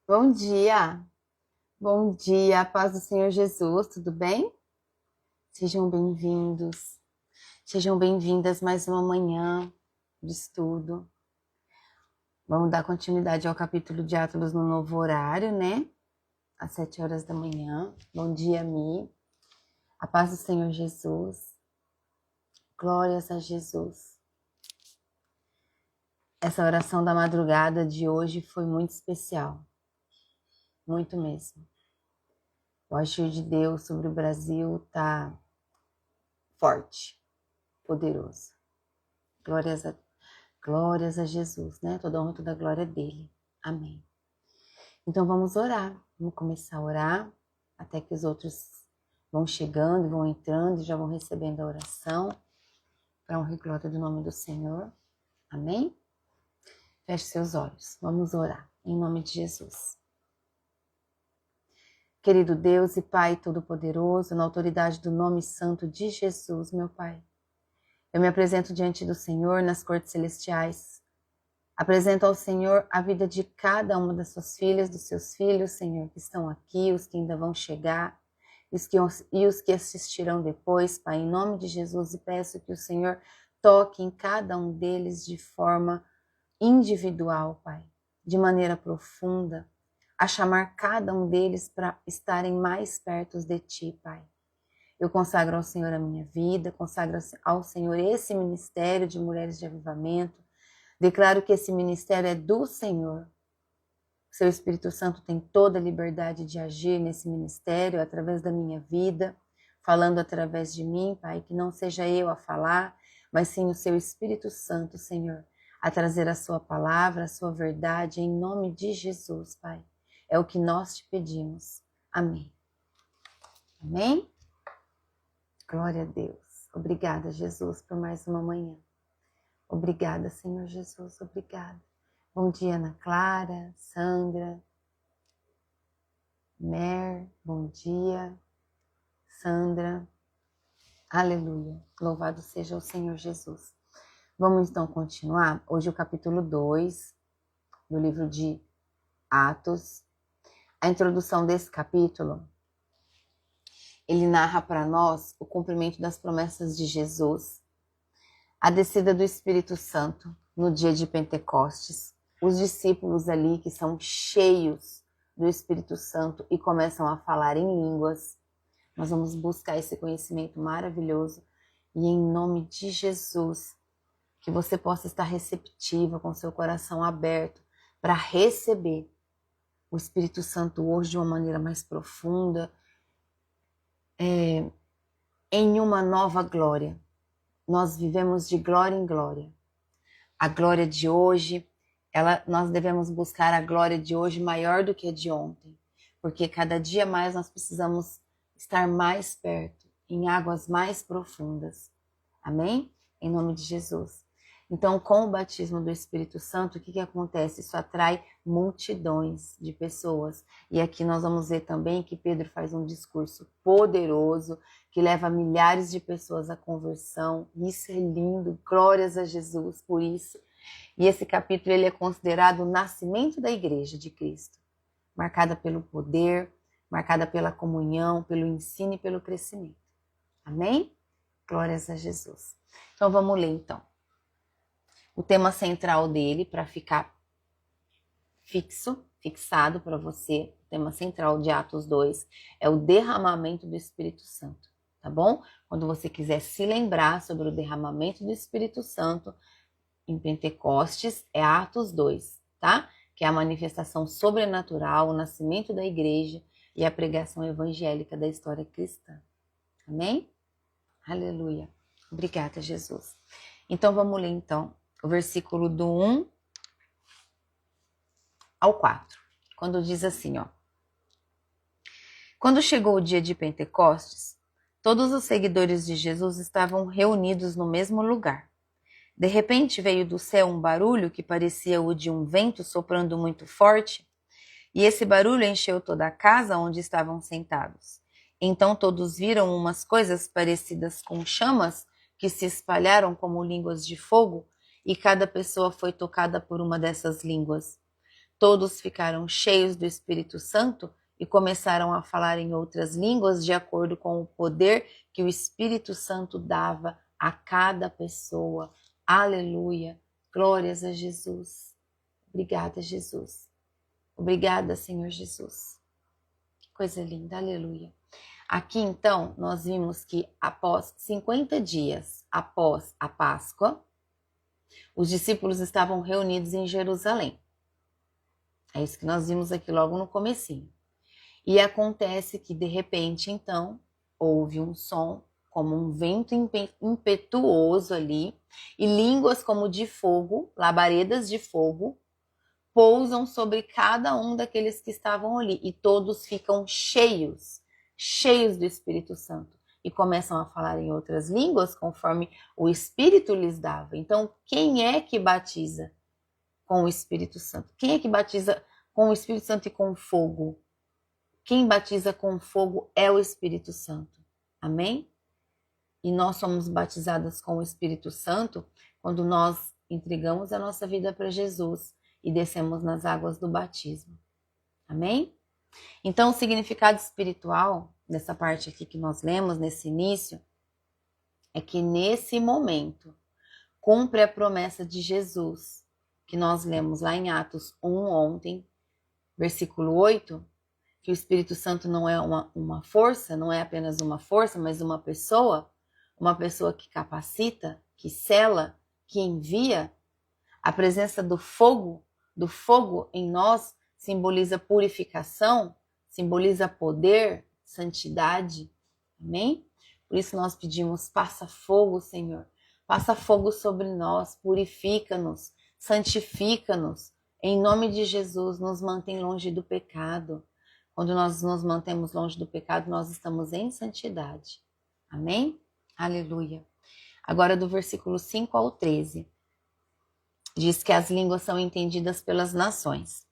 Bom dia, bom dia, paz do Senhor Jesus, tudo bem? Sejam bem-vindos, sejam bem-vindas mais uma manhã de estudo. Vamos dar continuidade ao capítulo de Atos no novo horário, né? Às 7 horas da manhã. Bom dia, Mi. A paz do Senhor Jesus. Glórias a Jesus. Essa oração da madrugada de hoje foi muito especial, muito mesmo. O agir de Deus sobre o Brasil tá forte, poderoso. Glórias a Jesus, né? Toda honra, toda glória dele. Amém. Então vamos orar. Vamos começar a orar até que os outros vão chegando, vão entrando e já vão recebendo a oração para honra e glória do nome do Senhor. Amém? Feche seus olhos. Vamos orar em nome de Jesus. Querido Deus e Pai Todo-Poderoso, na autoridade do nome santo de Jesus, meu Pai, eu me apresento diante do Senhor nas cortes celestiais. Apresento ao Senhor a vida de cada uma das suas filhas, dos seus filhos, Senhor, que estão aqui, os que ainda vão chegar, e os que assistirão depois, Pai, em nome de Jesus, e peço que o Senhor toque em cada um deles de forma individual, Pai, de maneira profunda, a chamar cada um deles para estarem mais perto de Ti, Pai. Eu consagro ao Senhor a minha vida, consagro ao Senhor esse ministério de mulheres de avivamento. Declaro que esse ministério é do Senhor. Seu Espírito Santo tem toda a liberdade de agir nesse ministério através da minha vida, falando através de mim, Pai, que não seja eu a falar, mas sim o seu Espírito Santo, Senhor, a trazer a sua palavra, a sua verdade, em nome de Jesus, Pai. É o que nós te pedimos. Amém. Amém? Glória a Deus. Obrigada, Jesus, por mais uma manhã. Obrigada, Senhor Jesus, obrigada. Bom dia, Ana Clara, Sandra, Mer, bom dia, Sandra. Aleluia, louvado seja o Senhor Jesus. Vamos então continuar. Hoje o capítulo 2 do livro de Atos. A introdução desse capítulo, ele narra para nós o cumprimento das promessas de Jesus, a descida do Espírito Santo no dia de Pentecostes, os discípulos ali que são cheios do Espírito Santo e começam a falar em línguas. Nós vamos buscar esse conhecimento maravilhoso e em nome de Jesus, que você possa estar receptiva, com seu coração aberto para receber o Espírito Santo hoje de uma maneira mais profunda, em uma nova glória. Nós vivemos de glória em glória. A glória de hoje, nós devemos buscar a glória de hoje maior do que a de ontem, porque cada dia mais nós precisamos estar mais perto, em águas mais profundas. Amém? Em nome de Jesus. Então, com o batismo do Espírito Santo, o que acontece? Isso atrai multidões de pessoas. E aqui nós vamos ver também que Pedro faz um discurso poderoso, que leva milhares de pessoas à conversão. Isso é lindo, glórias a Jesus por isso. E esse capítulo ele é considerado o nascimento da igreja de Cristo, marcada pelo poder, marcada pela comunhão, pelo ensino e pelo crescimento. Amém? Glórias a Jesus. Então vamos ler então. O tema central dele, para ficar fixado para você, o tema central de Atos 2 é o derramamento do Espírito Santo, tá bom? Quando você quiser se lembrar sobre o derramamento do Espírito Santo em Pentecostes, é Atos 2, tá? Que é a manifestação sobrenatural, o nascimento da igreja e a pregação evangélica da história cristã. Amém? Aleluia. Obrigada, Jesus. Então vamos ler então o versículo do 1 ao 4, quando diz assim, ó. Quando chegou o dia de Pentecostes, todos os seguidores de Jesus estavam reunidos no mesmo lugar. De repente veio do céu um barulho que parecia o de um vento soprando muito forte, e esse barulho encheu toda a casa onde estavam sentados. Então todos viram umas coisas parecidas com chamas que se espalharam como línguas de fogo, e cada pessoa foi tocada por uma dessas línguas. Todos ficaram cheios do Espírito Santo e começaram a falar em outras línguas de acordo com o poder que o Espírito Santo dava a cada pessoa. Aleluia! Glórias a Jesus. Obrigada, Jesus. Obrigada, Senhor Jesus. Que coisa linda, aleluia. Aqui, então, nós vimos que após 50 dias após a Páscoa, os discípulos estavam reunidos em Jerusalém. É isso que nós vimos aqui logo no comecinho. E acontece que, de repente, então, houve um som como um vento impetuoso ali, e línguas como de fogo, labaredas de fogo, pousam sobre cada um daqueles que estavam ali, e todos ficam cheios do Espírito Santo, e começam a falar em outras línguas conforme o Espírito lhes dava. Então, quem é que batiza com o Espírito Santo? Quem é que batiza com o Espírito Santo e com fogo? Quem batiza com fogo é o Espírito Santo. Amém? E nós somos batizadas com o Espírito Santo quando nós entregamos a nossa vida para Jesus e descemos nas águas do batismo. Amém? Então, o significado espiritual dessa parte aqui que nós lemos nesse início é que nesse momento cumpre a promessa de Jesus que nós lemos lá em Atos 1 ontem, versículo 8, que o Espírito Santo não é uma força, não é apenas uma força, mas uma pessoa que capacita, que sela, que envia. A presença do fogo em nós simboliza purificação, simboliza poder, santidade. Amém? Por isso nós pedimos, passa fogo, Senhor. Passa fogo sobre nós, purifica-nos, santifica-nos. Em nome de Jesus, nos mantém longe do pecado. Quando nós nos mantemos longe do pecado, nós estamos em santidade. Amém? Aleluia. Agora do versículo 5 ao 13. Diz que as línguas são entendidas pelas nações.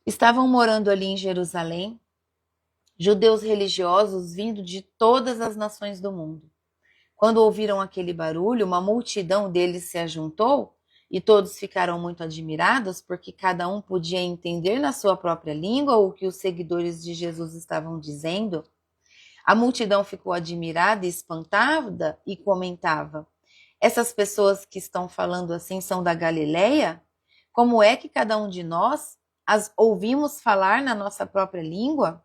Estavam morando ali em Jerusalém judeus religiosos vindo de todas as nações do mundo. Quando ouviram aquele barulho, uma multidão deles se ajuntou e todos ficaram muito admirados porque cada um podia entender na sua própria língua o que os seguidores de Jesus estavam dizendo. A multidão ficou admirada e espantada e comentava: essas pessoas que estão falando assim são da Galileia? Como é que cada um de nós as ouvimos falar na nossa própria língua?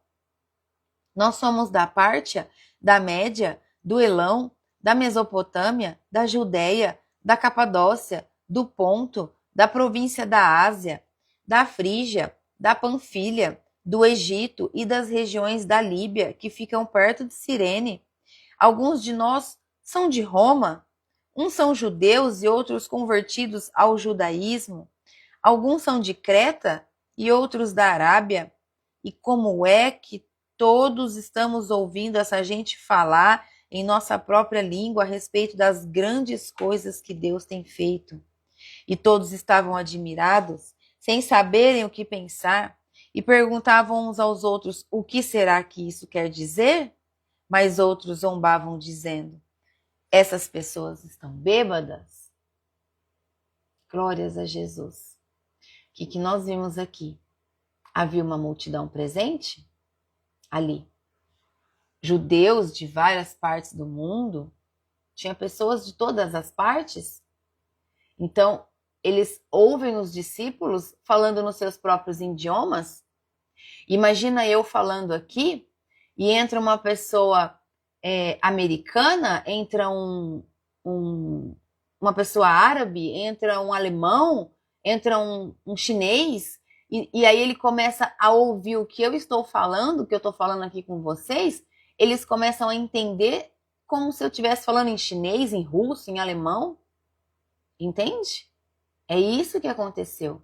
Nós somos da Pártia, da Média, do Elão, da Mesopotâmia, da Judéia, da Capadócia, do Ponto, da província da Ásia, da Frígia, da Panfilha, do Egito e das regiões da Líbia, que ficam perto de Cirene. Alguns de nós são de Roma, uns são judeus e outros convertidos ao judaísmo. Alguns são de Creta e outros da Arábia. E como é que todos estamos ouvindo essa gente falar em nossa própria língua a respeito das grandes coisas que Deus tem feito? E todos estavam admirados, sem saberem o que pensar, e perguntavam uns aos outros: o que será que isso quer dizer? Mas outros zombavam, dizendo: essas pessoas estão bêbadas? Glórias a Jesus. O que nós vimos aqui? Havia uma multidão presente ali. Judeus de várias partes do mundo, tinha pessoas de todas as partes. Então, eles ouvem os discípulos falando nos seus próprios idiomas. Imagina eu falando aqui e entra uma pessoa americana, entra uma pessoa árabe, entra um alemão, entra um chinês, e aí ele começa a ouvir o que eu estou falando, o que eu estou falando aqui com vocês, eles começam a entender como se eu estivesse falando em chinês, em russo, em alemão. Entende? É isso que aconteceu.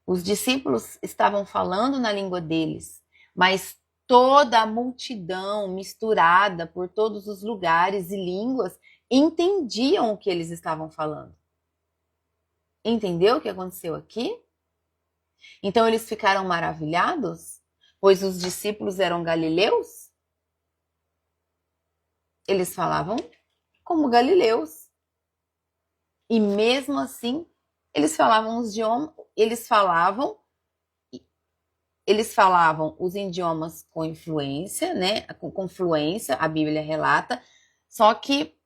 Os discípulos estavam falando na língua deles, mas toda a multidão misturada por todos os lugares e línguas entendiam o que eles estavam falando. Entendeu o que aconteceu aqui? Então eles ficaram maravilhados, pois os discípulos eram galileus. Eles falavam como galileus. E mesmo assim, eles falavam eles falavam os idiomas com influência, né? Com fluência, a Bíblia relata, só que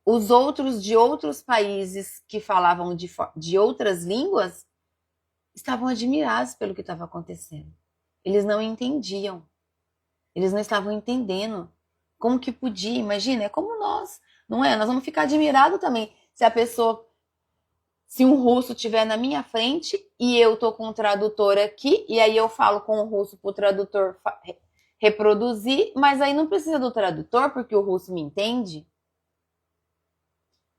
os outros de outros países que falavam de outras línguas estavam admirados pelo que estava acontecendo. Eles não entendiam. Eles não estavam entendendo. Como que podia? Imagina, é como nós, não é? Nós vamos ficar admirados também se um russo estiver na minha frente e eu tô com um tradutor aqui, e aí eu falo com o russo para o tradutor reproduzir, mas aí não precisa do tradutor porque o russo me entende.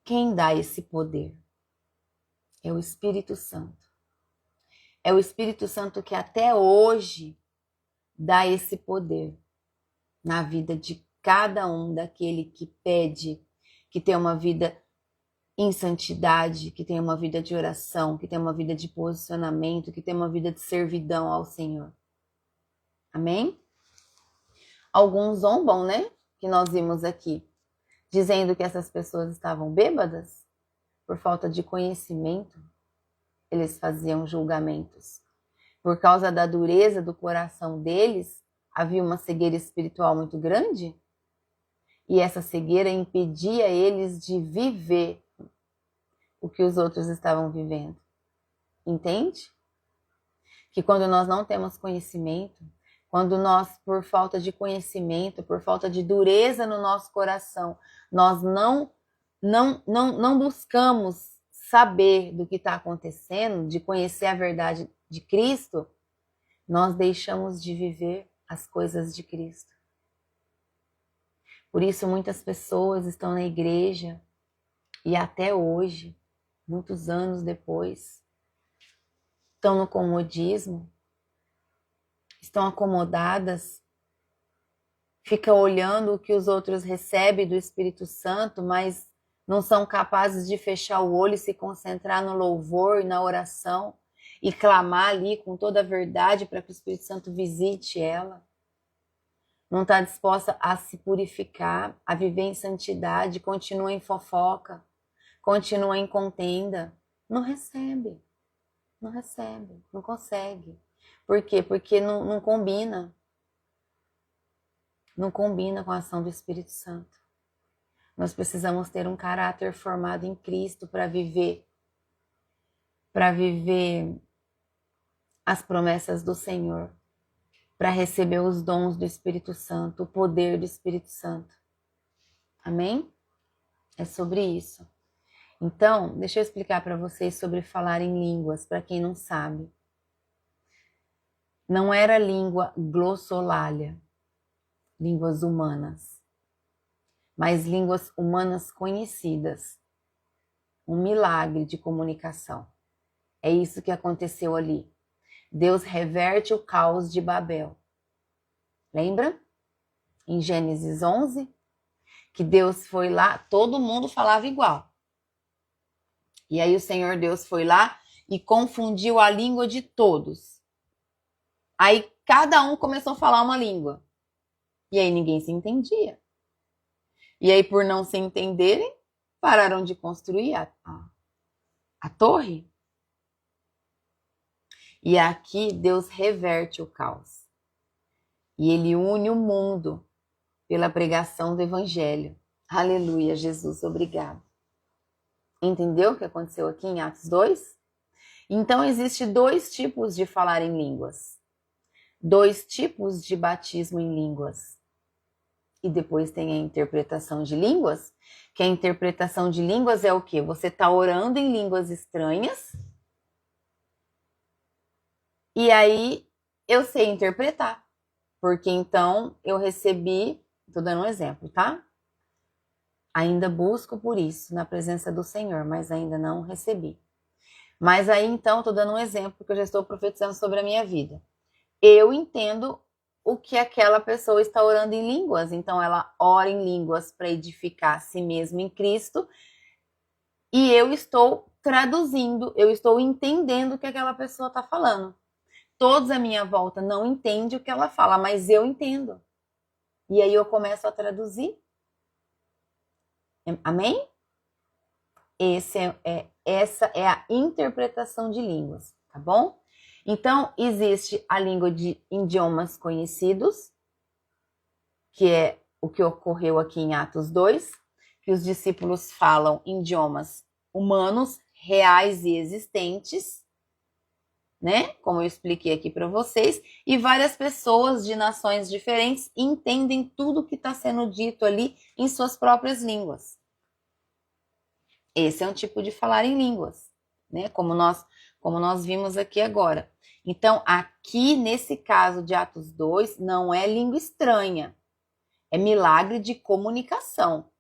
Quem dá esse poder? É o Espírito Santo. É o Espírito Santo que até hoje dá esse poder na vida de cada um daquele que pede, que tem uma vida em santidade, que tem uma vida de oração, que tem uma vida de posicionamento, que tem uma vida de servidão ao Senhor. Amém? Alguns zombam, né? Que nós vimos aqui, dizendo que essas pessoas estavam bêbadas por falta de conhecimento. Eles faziam julgamentos. Por causa da dureza do coração deles, havia uma cegueira espiritual muito grande. E essa cegueira impedia eles de viver o que os outros estavam vivendo. Entende? Que quando nós não temos conhecimento, quando nós, por falta de conhecimento, por falta de dureza no nosso coração, nós não buscamos saber do que está acontecendo, de conhecer a verdade de Cristo, nós deixamos de viver as coisas de Cristo. Por isso muitas pessoas estão na igreja e até hoje, muitos anos depois, estão no comodismo, estão acomodadas, ficam olhando o que os outros recebem do Espírito Santo, mas não são capazes de fechar o olho e se concentrar no louvor e na oração e clamar ali com toda a verdade para que o Espírito Santo visite ela. Não está disposta a se purificar, a viver em santidade, continua em fofoca, continua em contenda. Não recebe, não consegue. Por quê? Porque não combina. Não combina com a ação do Espírito Santo. Nós precisamos ter um caráter formado em Cristo para viver as promessas do Senhor, para receber os dons do Espírito Santo, o poder do Espírito Santo. Amém? É sobre isso. Então, deixa eu explicar para vocês sobre falar em línguas, para quem não sabe. Não era língua glossolalia, línguas humanas, mas línguas humanas conhecidas. Um milagre de comunicação. É isso que aconteceu ali. Deus reverte o caos de Babel. Lembra? Em Gênesis 11, que Deus foi lá, todo mundo falava igual. E aí o Senhor Deus foi lá e confundiu a língua de todos. Aí cada um começou a falar uma língua. E aí ninguém se entendia. E aí, por não se entenderem, pararam de construir a torre. E aqui Deus reverte o caos. E Ele une o mundo pela pregação do Evangelho. Aleluia, Jesus, obrigado. Entendeu o que aconteceu aqui em Atos 2? Então, existem dois tipos de falar em línguas. Dois tipos de batismo em línguas. E depois tem a interpretação de línguas, que a interpretação de línguas é o quê? Você está orando em línguas estranhas, e aí eu sei interpretar, porque então eu recebi, estou dando um exemplo, tá? Ainda busco por isso na presença do Senhor, mas ainda não recebi. Mas aí então, estou dando um exemplo, porque eu já estou profetizando sobre a minha vida. Eu entendo o que aquela pessoa está orando em línguas. Então, ela ora em línguas para edificar a si mesma em Cristo. E eu estou traduzindo, eu estou entendendo o que aquela pessoa está falando. Todos à minha volta não entendem o que ela fala, mas eu entendo. E aí eu começo a traduzir. Amém? Essa é a interpretação de línguas, tá bom? Então, existe a língua de idiomas conhecidos, que é o que ocorreu aqui em Atos 2, que os discípulos falam em idiomas humanos, reais e existentes, né? Como eu expliquei aqui para vocês, e várias pessoas de nações diferentes entendem tudo que está sendo dito ali em suas próprias línguas. Esse é um tipo de falar em línguas, né? Como nós vimos aqui agora. Então, aqui nesse caso de Atos 2, não é língua estranha, é milagre de comunicação.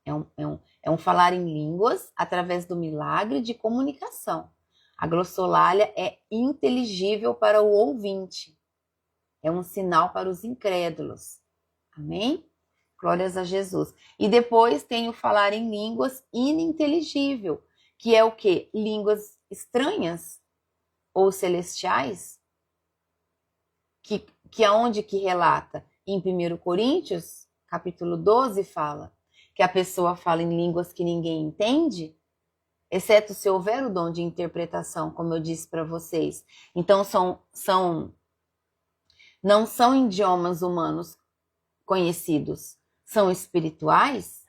É um falar em línguas através do milagre de comunicação. A glossolalia é inteligível para o ouvinte. É um sinal para os incrédulos. Amém? Glórias a Jesus. E depois tem o falar em línguas ininteligível, que é o quê? Línguas estranhas ou celestiais, que aonde que relata? Em 1 Coríntios, capítulo 12, fala que a pessoa fala em línguas que ninguém entende, exceto se houver o dom de interpretação, como eu disse para vocês. Então, não são idiomas humanos conhecidos, são espirituais,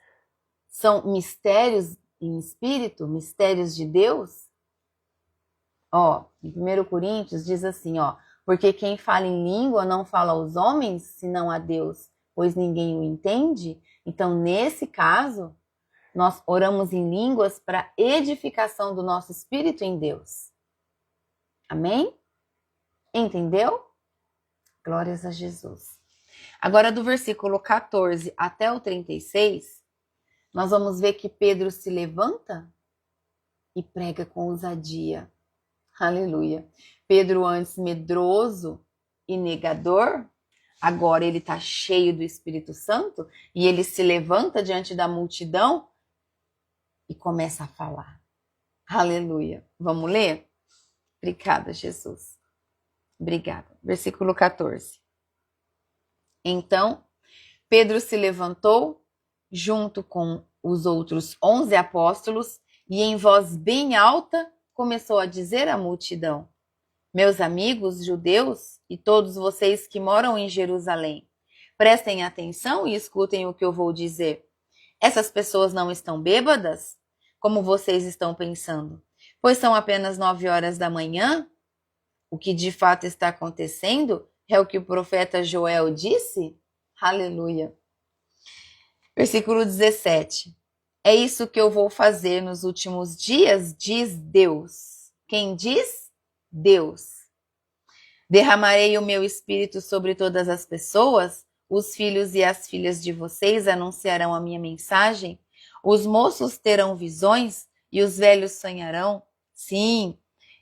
são mistérios em espírito, mistérios de Deus. Ó, em 1 Coríntios diz assim, ó, porque quem fala em língua não fala aos homens, senão a Deus, pois ninguém o entende. Então, nesse caso, nós oramos em línguas para edificação do nosso espírito em Deus. Amém? Entendeu? Glórias a Jesus. Agora, do versículo 14 até o 36, nós vamos ver que Pedro se levanta e prega com ousadia. Aleluia. Pedro, antes medroso e negador, agora ele está cheio do Espírito Santo e ele se levanta diante da multidão e começa a falar. Aleluia. Vamos ler? Obrigada, Jesus. Obrigada. Versículo 14. Então, Pedro se levantou junto com os outros 11 apóstolos e em voz bem alta começou a dizer à multidão: meus amigos judeus e todos vocês que moram em Jerusalém, prestem atenção e escutem o que eu vou dizer. Essas pessoas não estão bêbadas, como vocês estão pensando, pois são apenas 9 horas da manhã. O que de fato está acontecendo é o que o profeta Joel disse. Aleluia. Versículo 17. É isso que eu vou fazer nos últimos dias, diz Deus. Quem diz? Deus. Derramarei o meu espírito sobre todas as pessoas, os filhos e as filhas de vocês anunciarão a minha mensagem, os moços terão visões e os velhos sonharão. Sim,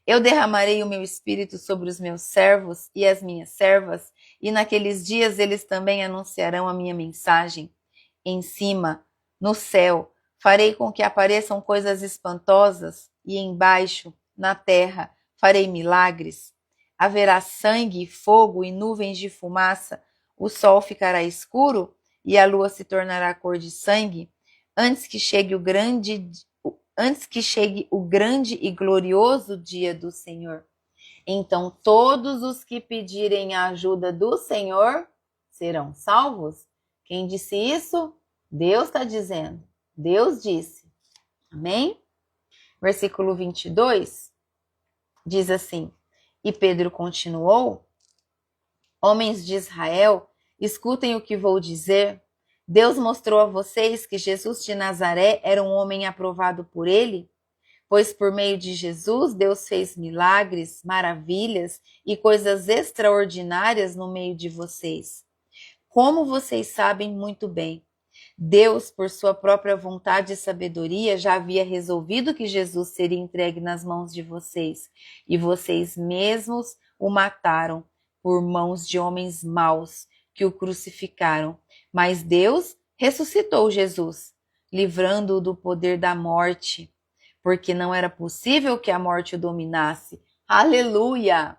eu derramarei o meu espírito sobre os meus servos e as minhas servas, e naqueles dias eles também anunciarão a minha mensagem. Em cima, no céu, farei com que apareçam coisas espantosas, e embaixo, na terra, farei milagres. Haverá sangue, fogo e nuvens de fumaça, o sol ficará escuro e a lua se tornará cor de sangue, antes que chegue o grande e glorioso dia do Senhor. Então todos os que pedirem a ajuda do Senhor serão salvos. Quem disse isso? Deus está dizendo. Deus disse. Amém? Versículo 22 diz assim: e Pedro continuou: homens de Israel, escutem o que vou dizer. Deus mostrou a vocês que Jesus de Nazaré era um homem aprovado por ele, pois por meio de Jesus Deus fez milagres, maravilhas e coisas extraordinárias no meio de vocês. Como vocês sabem muito bem, Deus, por sua própria vontade e sabedoria, já havia resolvido que Jesus seria entregue nas mãos de vocês, e vocês mesmos o mataram por mãos de homens maus que o crucificaram. Mas Deus ressuscitou Jesus, livrando-o do poder da morte, porque não era possível que a morte o dominasse. Aleluia!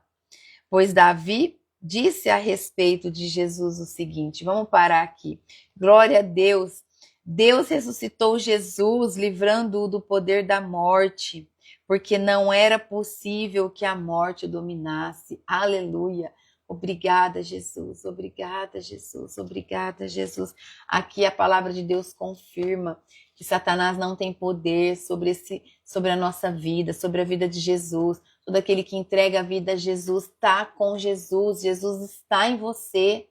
Pois Davi disse a respeito de Jesus o seguinte, vamos parar aqui. Glória a Deus. Deus ressuscitou Jesus, livrando-o do poder da morte, porque não era possível que a morte o dominasse. Aleluia. Obrigada, Jesus. Obrigada, Jesus. Obrigada, Jesus. Aqui a palavra de Deus confirma que Satanás não tem poder sobre a nossa vida, sobre a vida de Jesus. Todo aquele que entrega a vida a Jesus está com Jesus. Jesus está em você.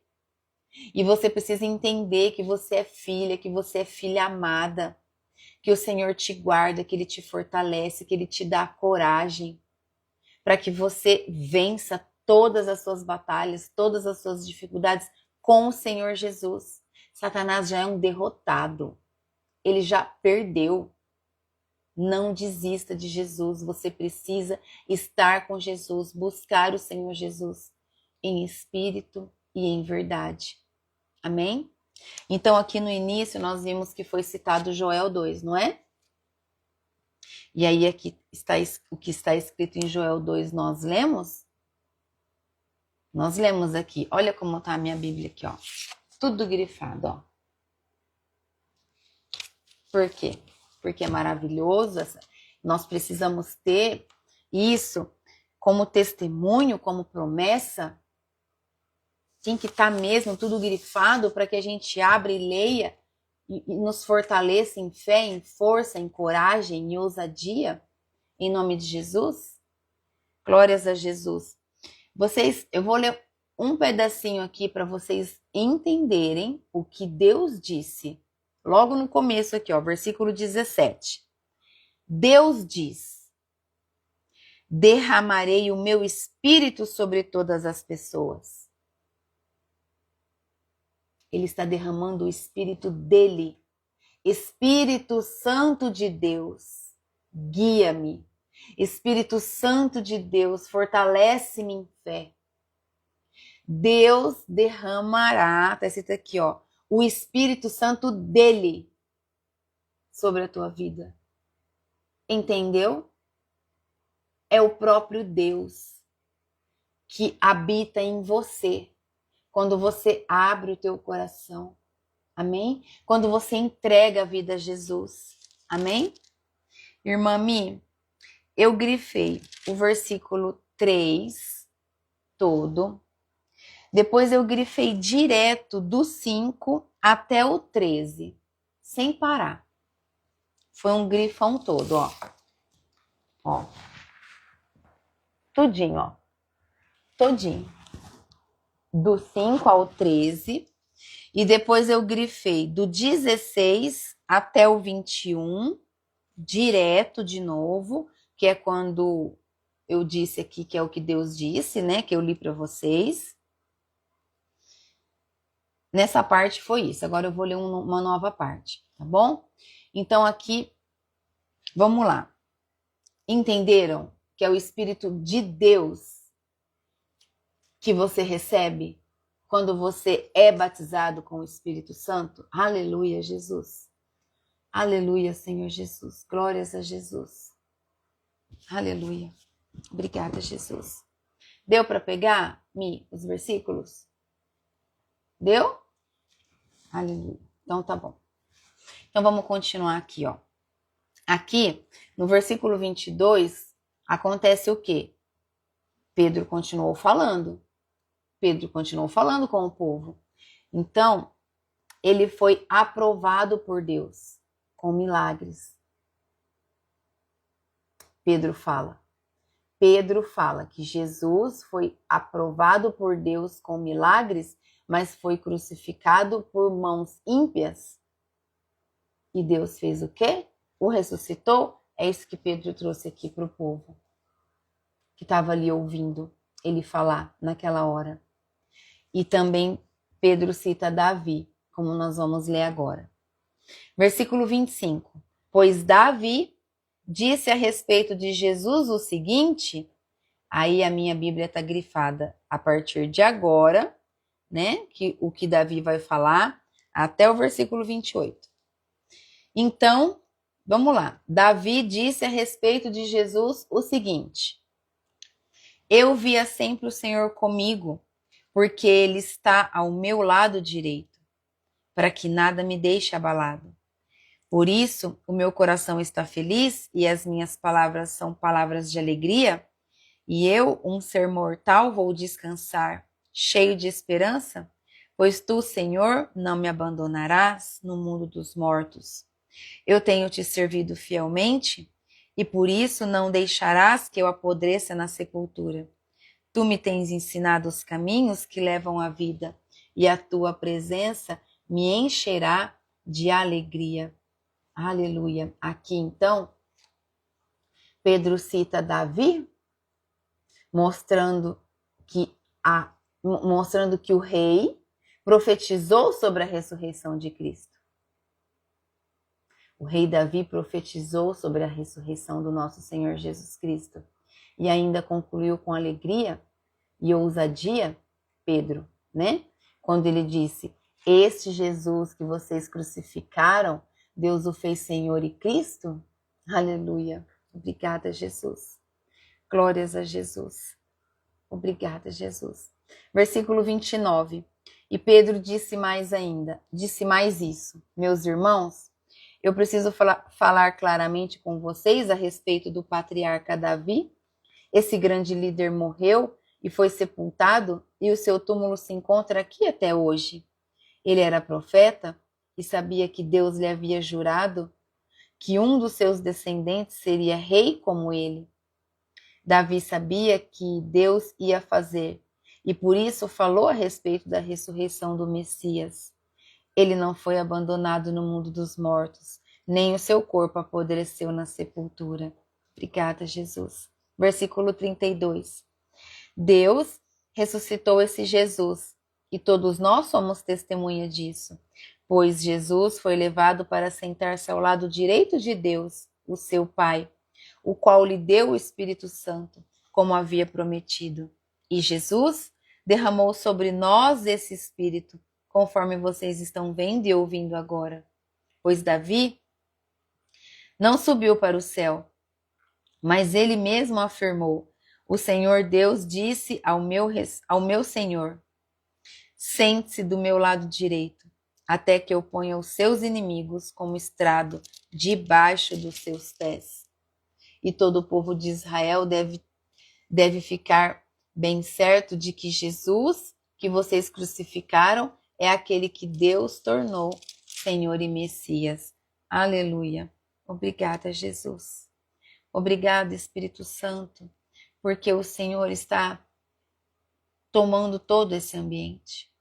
E você precisa entender que você é filha, que você é filha amada, que o Senhor te guarda, que Ele te fortalece, que Ele te dá coragem para que você vença todas as suas batalhas, todas as suas dificuldades com o Senhor Jesus. Satanás já é um derrotado, ele já perdeu. Não desista de Jesus, você precisa estar com Jesus, buscar o Senhor Jesus em espírito e em verdade. Amém? Então, aqui no início, nós vimos que foi citado Joel 2, não é? E aí, aqui está o que está escrito em Joel 2, nós lemos? Nós lemos aqui. Olha como está a minha Bíblia aqui, ó. Tudo grifado, ó. Por quê? Porque é maravilhoso. Nós precisamos ter isso como testemunho, como promessa. Tem que estar mesmo tudo grifado para que a gente abra e leia e nos fortaleça em fé, em força, em coragem, em ousadia, em nome de Jesus. Glórias a Jesus. Eu vou ler um pedacinho aqui para vocês entenderem o que Deus disse. Logo no começo aqui, ó, versículo 17. Deus diz: derramarei o meu espírito sobre todas as pessoas. Ele está derramando o espírito dele. Espírito Santo de Deus, guia-me. Espírito Santo de Deus, fortalece-me em fé. Deus derramará, tá escrito aqui, ó, o Espírito Santo dele sobre a tua vida. Entendeu? É o próprio Deus que habita em você. Quando você abre o teu coração. Amém? Quando você entrega a vida a Jesus. Amém? Irmã Mi, eu grifei o versículo 3 todo. Depois eu grifei direto do 5 até o 13. Sem parar. Foi um grifão todo, ó. Ó. Tudinho, ó. Todinho. Do 5 ao 13. E depois eu grifei do 16 até o 21, direto de novo, que é quando eu disse aqui que é o que Deus disse, né? Que eu li para vocês. Nessa parte foi isso. Agora eu vou ler uma nova parte, tá bom? Então aqui, vamos lá. Entenderam que é o Espírito de Deus que você recebe quando você é batizado com o Espírito Santo? Aleluia, Jesus. Aleluia, Senhor Jesus. Glórias a Jesus. Aleluia. Obrigada, Jesus. Deu para pegar, Mi, os versículos? Deu? Aleluia. Então tá bom. Então vamos continuar aqui, ó. Aqui, no versículo 22, acontece o quê? Pedro continuou falando. Pedro continuou falando com o povo. Então, ele foi aprovado por Deus com milagres. Pedro fala que Jesus foi aprovado por Deus com milagres, mas foi crucificado por mãos ímpias. E Deus fez o quê? O ressuscitou. É isso que Pedro trouxe aqui para o povo, que estava ali ouvindo ele falar naquela hora. E também Pedro cita Davi, como nós vamos ler agora. Versículo 25. Pois Davi disse a respeito de Jesus o seguinte, aí a minha Bíblia está grifada a partir de agora, né? O que Davi vai falar até o versículo 28. Então, vamos lá. Davi disse a respeito de Jesus o seguinte: eu via sempre o Senhor comigo, porque Ele está ao meu lado direito, para que nada me deixe abalado. Por isso, o meu coração está feliz e as minhas palavras são palavras de alegria, e eu, um ser mortal, vou descansar, cheio de esperança, pois tu, Senhor, não me abandonarás no mundo dos mortos. Eu tenho te servido fielmente, e por isso não deixarás que eu apodreça na sepultura. Tu me tens ensinado os caminhos que levam à vida, e a tua presença me encherá de alegria. Aleluia. Aqui então, Pedro cita Davi, mostrando que o rei profetizou sobre a ressurreição de Cristo. O rei Davi profetizou sobre a ressurreição do nosso Senhor Jesus Cristo. E ainda concluiu com alegria e ousadia, Pedro, né? Quando ele disse: este Jesus que vocês crucificaram, Deus o fez Senhor e Cristo. Aleluia. Obrigada, Jesus. Glórias a Jesus. Obrigada, Jesus. Versículo 29. E Pedro disse mais isso. Meus irmãos, eu preciso falar claramente com vocês a respeito do patriarca Davi. Esse grande líder morreu e foi sepultado, e o seu túmulo se encontra aqui até hoje. Ele era profeta e sabia que Deus lhe havia jurado que um dos seus descendentes seria rei como ele. Davi sabia que Deus ia fazer, e por isso falou a respeito da ressurreição do Messias. Ele não foi abandonado no mundo dos mortos, nem o seu corpo apodreceu na sepultura. Obrigada, Jesus. Versículo 32. Deus ressuscitou esse Jesus, e todos nós somos testemunha disso, pois Jesus foi levado para sentar-se ao lado direito de Deus, o seu Pai, o qual lhe deu o Espírito Santo, como havia prometido. E Jesus derramou sobre nós esse Espírito, conforme vocês estão vendo e ouvindo agora. Pois Davi não subiu para o céu, mas ele mesmo afirmou: o Senhor Deus disse ao meu Senhor: sente-se do meu lado direito, até que eu ponha os seus inimigos como estrado debaixo dos seus pés. E todo o povo de Israel deve ficar bem certo de que Jesus, que vocês crucificaram, é aquele que Deus tornou Senhor e Messias. Aleluia. Obrigada, Jesus. Obrigada, Espírito Santo, porque o Senhor está tomando todo esse ambiente.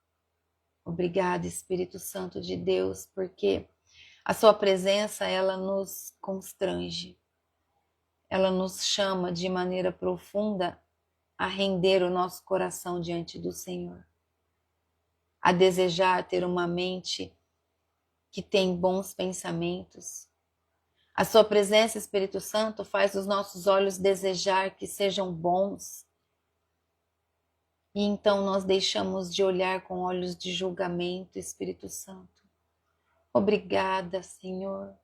Obrigada, Espírito Santo de Deus, porque a sua presença, ela nos constrange. Ela nos chama de maneira profunda a render o nosso coração diante do Senhor, a desejar ter uma mente que tem bons pensamentos. A sua presença, Espírito Santo, faz os nossos olhos desejar que sejam bons. E então nós deixamos de olhar com olhos de julgamento, Espírito Santo. Obrigada, Senhor.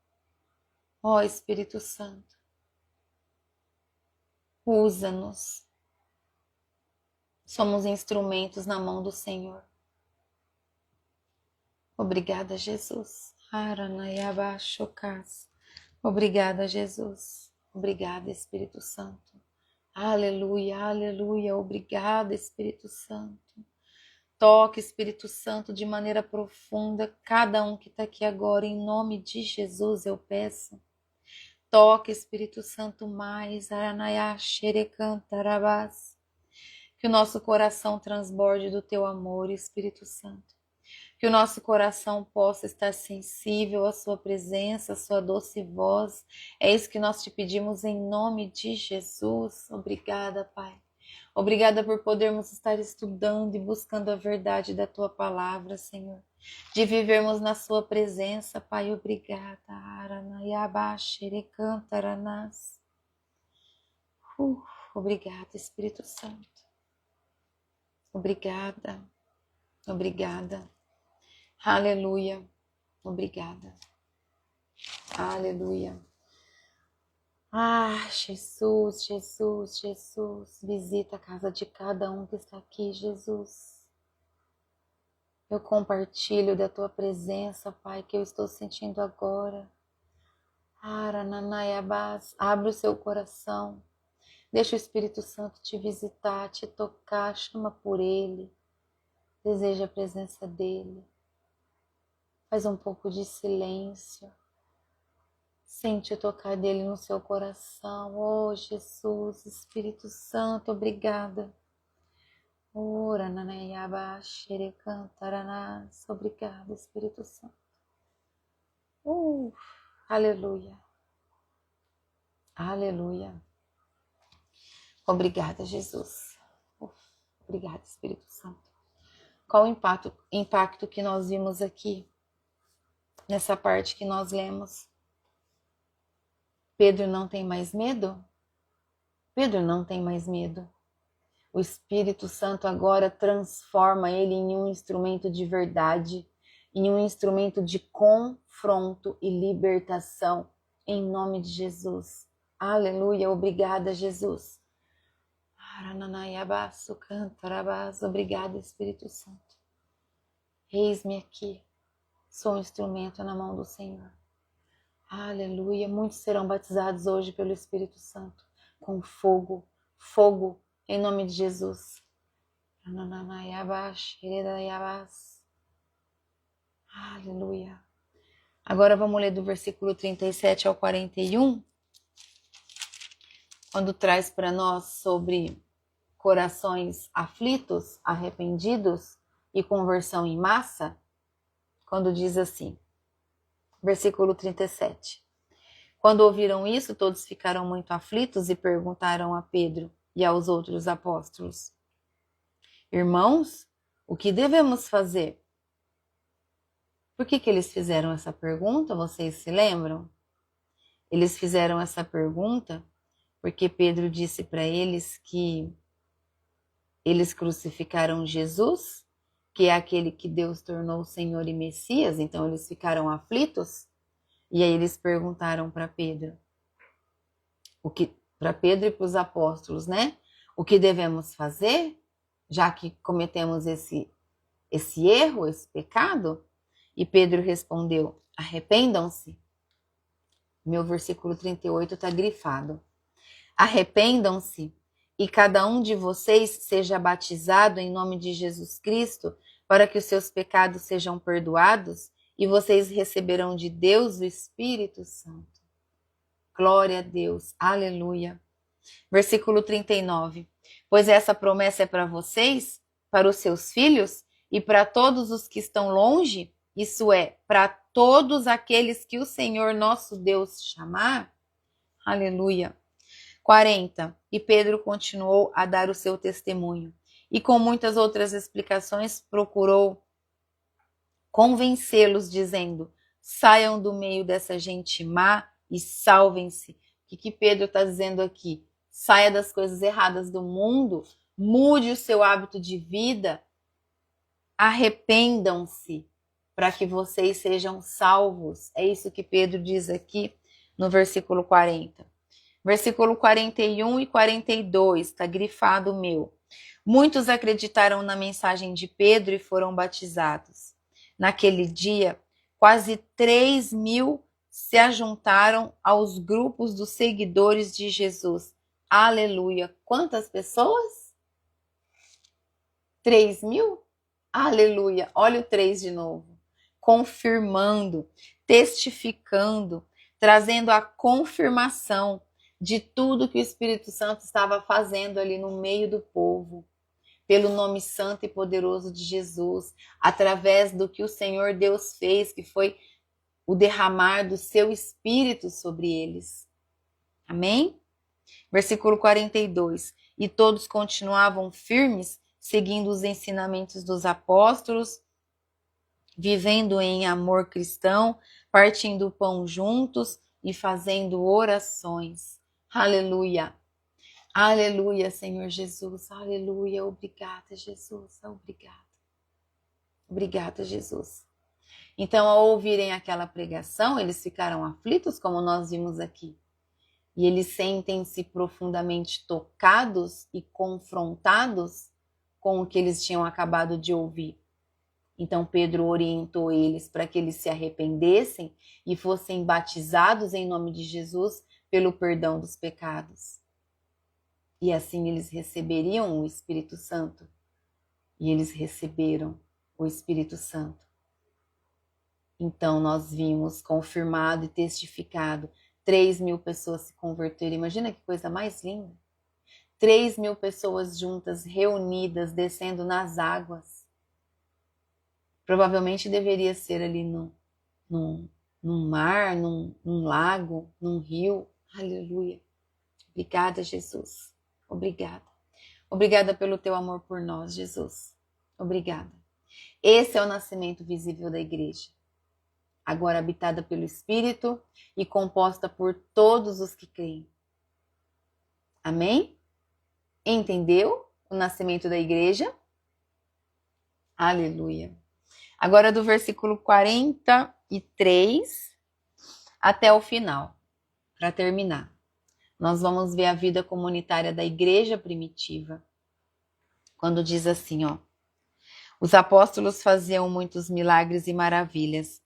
Ó Espírito Santo, usa-nos. Somos instrumentos na mão do Senhor. Obrigada, Jesus. Obrigada, Jesus. Obrigada, Espírito Santo. Aleluia, aleluia. Obrigada, Espírito Santo. Toque, Espírito Santo, de maneira profunda cada um que está aqui agora. Em nome de Jesus eu peço. Toque, Espírito Santo, mais. Que o nosso coração transborde do teu amor, Espírito Santo. Que o nosso coração possa estar sensível à sua presença, à sua doce voz. É isso que nós te pedimos em nome de Jesus. Obrigada, Pai. Obrigada por podermos estar estudando e buscando a verdade da tua palavra, Senhor. De vivermos na sua presença, Pai. Obrigada. Obrigada, Espírito Santo. Obrigada. Obrigada. Aleluia. Obrigada. Aleluia. Jesus, Jesus, Jesus. Visita a casa de cada um que está aqui, Jesus. Eu compartilho da tua presença, Pai, que eu estou sentindo agora. Arananayabás, abre o seu coração. Deixa o Espírito Santo te visitar, te tocar, chama por Ele. Deseja a presença dEle. Faz um pouco de silêncio. Sente o tocar dEle no seu coração. Oh, Jesus, Espírito Santo, obrigada. Obrigada, Espírito Santo. Aleluia. Aleluia. Obrigada, Jesus. Obrigada, Espírito Santo. Qual o impacto que nós vimos aqui, nessa parte que nós lemos? Pedro não tem mais medo? Pedro não tem mais medo. O Espírito Santo agora transforma ele em um instrumento de verdade, em um instrumento de confronto e libertação, em nome de Jesus. Aleluia, obrigada, Jesus. Obrigada, Espírito Santo. Eis-me aqui, sou um instrumento na mão do Senhor. Aleluia, muitos serão batizados hoje pelo Espírito Santo, com fogo, fogo, em nome de Jesus. Aleluia. Agora vamos ler do versículo 37 ao 41, quando traz para nós sobre corações aflitos, arrependidos e conversão em massa, quando diz assim, versículo 37. Quando ouviram isso, todos ficaram muito aflitos e perguntaram a Pedro e aos outros apóstolos: Irmãos, o que devemos fazer? Por que eles fizeram essa pergunta? Vocês se lembram? Eles fizeram essa pergunta porque Pedro disse para eles que eles crucificaram Jesus, que é aquele que Deus tornou Senhor e Messias, então eles ficaram aflitos, e aí eles perguntaram para Pedro, para Pedro e para os apóstolos, né? O que devemos fazer, já que cometemos esse erro, esse pecado? E Pedro respondeu: arrependam-se. Meu versículo 38 está grifado. Arrependam-se e cada um de vocês seja batizado em nome de Jesus Cristo para que os seus pecados sejam perdoados e vocês receberão de Deus o Espírito Santo. Glória a Deus, aleluia. Versículo 39. Pois essa promessa é para vocês, para os seus filhos e para todos os que estão longe, isso é, para todos aqueles que o Senhor nosso Deus chamar. Aleluia. 40. E Pedro continuou a dar o seu testemunho. E com muitas outras explicações procurou convencê-los, dizendo: saiam do meio dessa gente má e salvem-se. O que Pedro está dizendo aqui? Saia das coisas erradas do mundo, mude o seu hábito de vida, arrependam-se para que vocês sejam salvos. É isso que Pedro diz aqui no versículo 40. Versículo 41 e 42, está grifado o meu. Muitos acreditaram na mensagem de Pedro e foram batizados. Naquele dia, quase 3.000 se ajuntaram aos grupos dos seguidores de Jesus. Aleluia! Quantas pessoas? 3.000? Aleluia! Olha o 3 de novo. Confirmando, testificando, trazendo a confirmação de tudo que o Espírito Santo estava fazendo ali no meio do povo, pelo nome santo e poderoso de Jesus, através do que o Senhor Deus fez, que foi o derramar do seu Espírito sobre eles. Amém? Versículo 42. E todos continuavam firmes, seguindo os ensinamentos dos apóstolos, vivendo em amor cristão, partindo o pão juntos e fazendo orações. Aleluia, aleluia, Senhor Jesus, aleluia, obrigada, Jesus, obrigada, obrigada, Jesus. Então, ao ouvirem aquela pregação, eles ficaram aflitos, como nós vimos aqui, e eles sentem-se profundamente tocados e confrontados com o que eles tinham acabado de ouvir. Então Pedro orientou eles para que eles se arrependessem e fossem batizados em nome de Jesus pelo perdão dos pecados. E assim eles receberiam o Espírito Santo. E eles receberam o Espírito Santo. Então nós vimos confirmado e testificado 3.000 pessoas se converterem. Imagina que coisa mais linda. 3.000 pessoas juntas, reunidas, descendo nas águas. Provavelmente deveria ser ali num mar, num lago, num rio. Aleluia. Obrigada, Jesus. Obrigada. Obrigada pelo teu amor por nós, Jesus. Obrigada. Esse é o nascimento visível da igreja. Agora habitada pelo Espírito e composta por todos os que creem. Amém? Entendeu o nascimento da igreja? Aleluia. Agora do versículo 43 até o final, para terminar. Nós vamos ver a vida comunitária da igreja primitiva. Quando diz assim, ó. Os apóstolos faziam muitos milagres e maravilhas,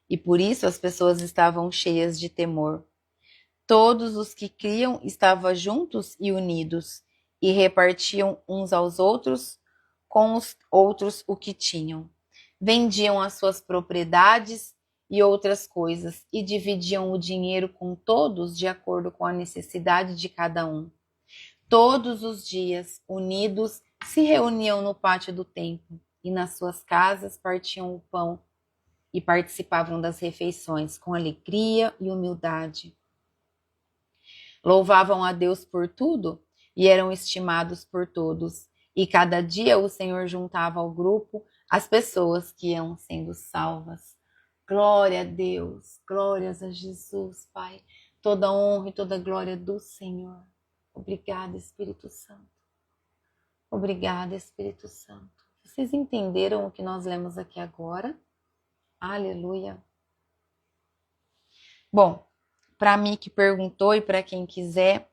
e por isso as pessoas estavam cheias de temor. Todos os que criam estavam juntos e unidos, e repartiam uns aos outros com os outros o que tinham. Vendiam as suas propriedades e outras coisas, e dividiam o dinheiro com todos de acordo com a necessidade de cada um. Todos os dias, unidos, se reuniam no pátio do templo, e nas suas casas partiam o pão e participavam das refeições com alegria e humildade. Louvavam a Deus por tudo e eram estimados por todos. E cada dia o Senhor juntava ao grupo as pessoas que iam sendo salvas. Glória a Deus, glórias a Jesus, Pai. Toda honra e toda glória do Senhor. Obrigada, Espírito Santo. Obrigada, Espírito Santo. Vocês entenderam o que nós lemos aqui agora? Aleluia. Bom, para mim que perguntou e para quem quiser,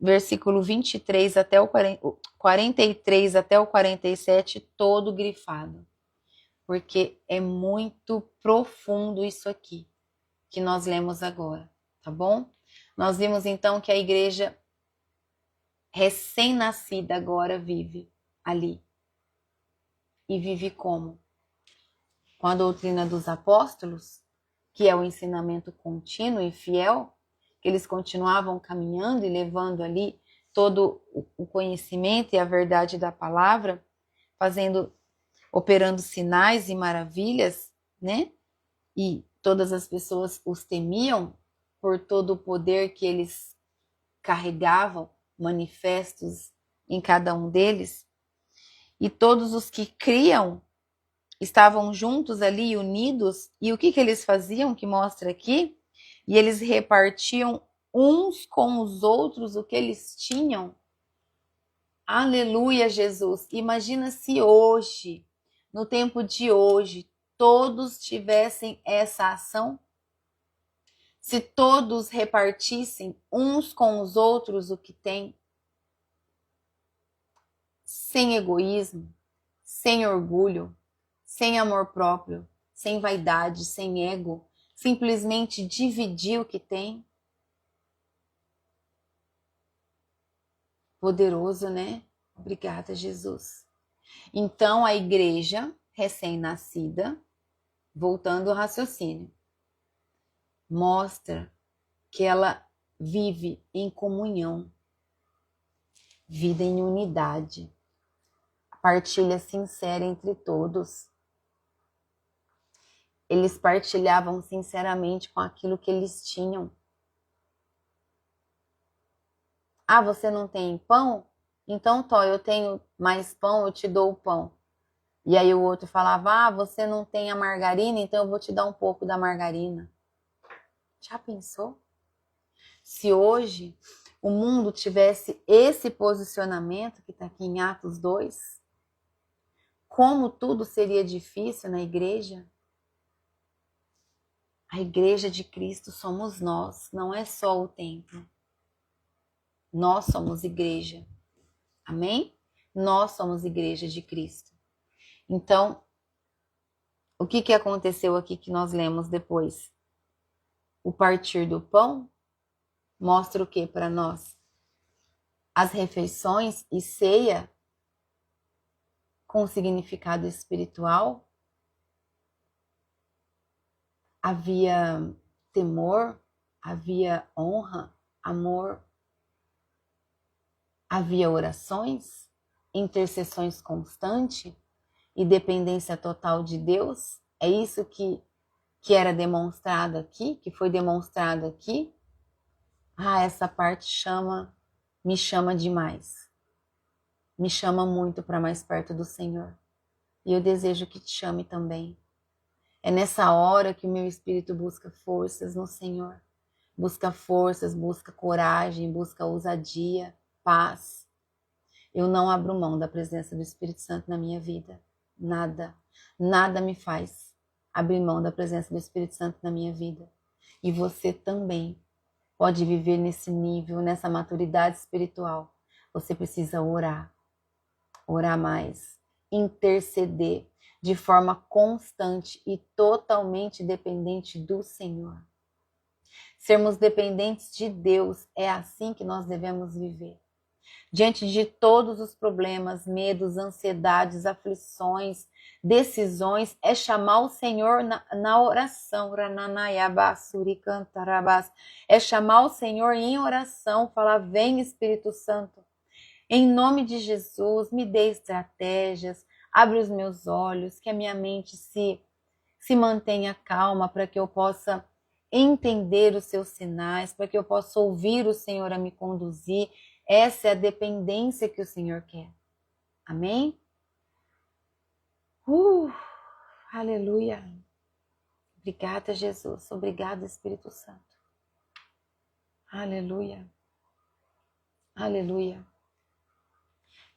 versículo 23 até o 43 até o 47, todo grifado. Porque é muito profundo isso aqui que nós lemos agora, tá bom? Nós vimos então que a igreja recém-nascida agora vive ali. E vive como? Com a doutrina dos apóstolos, que é o ensinamento contínuo e fiel, que eles continuavam caminhando e levando ali todo o conhecimento e a verdade da palavra, operando sinais e maravilhas, né? E todas as pessoas os temiam por todo o poder que eles carregavam, manifestos em cada um deles. E todos os que criam estavam juntos ali, unidos, e o que eles faziam, que mostra aqui? E eles repartiam uns com os outros o que eles tinham. Aleluia, Jesus! Imagina se hoje, no tempo de hoje, todos tivessem essa ação. Se todos repartissem uns com os outros o que têm. Sem egoísmo, sem orgulho, sem amor próprio, sem vaidade, sem ego, simplesmente dividir o que tem. Poderoso, né? Obrigada, Jesus. Então, a igreja recém-nascida, voltando ao raciocínio, mostra que ela vive em comunhão, vida em unidade, partilha sincera entre todos. Eles partilhavam sinceramente com aquilo que eles tinham. Ah, você não tem pão? Então, Tó, eu tenho mais pão, eu te dou o pão. E aí o outro falava, ah, você não tem a margarina, então eu vou te dar um pouco da margarina. Já pensou? Se hoje o mundo tivesse esse posicionamento que está aqui em Atos 2, como tudo seria difícil na igreja? A igreja de Cristo somos nós, não é só o templo. Nós somos igreja. Amém? Nós somos igreja de Cristo. Então, O que aconteceu aqui que nós lemos depois? O partir do pão mostra o que para nós? As refeições e ceia com significado espiritual. Havia temor, havia honra, amor, havia orações, intercessões constantes e dependência total de Deus. É isso que era demonstrado aqui, que foi demonstrado aqui. Essa parte me chama demais. Me chama muito para mais perto do Senhor. E eu desejo que te chame também. É nessa hora que o meu espírito busca forças no Senhor. Busca forças, busca coragem, busca ousadia, paz. Eu não abro mão da presença do Espírito Santo na minha vida. Nada, nada me faz abrir mão da presença do Espírito Santo na minha vida. E você também pode viver nesse nível, nessa maturidade espiritual. Você precisa orar mais, interceder de forma constante e totalmente dependente do Senhor. Sermos dependentes de Deus, é assim que nós devemos viver. Diante de todos os problemas, medos, ansiedades, aflições, decisões, é chamar o Senhor na oração. É chamar o Senhor em oração, falar: vem Espírito Santo, em nome de Jesus, me dê estratégias, abre os meus olhos, que a minha mente se mantenha calma, para que eu possa entender os seus sinais, para que eu possa ouvir o Senhor a me conduzir. Essa é a dependência que o Senhor quer. Amém? Aleluia. Obrigada, Jesus. Obrigada, Espírito Santo. Aleluia. Aleluia.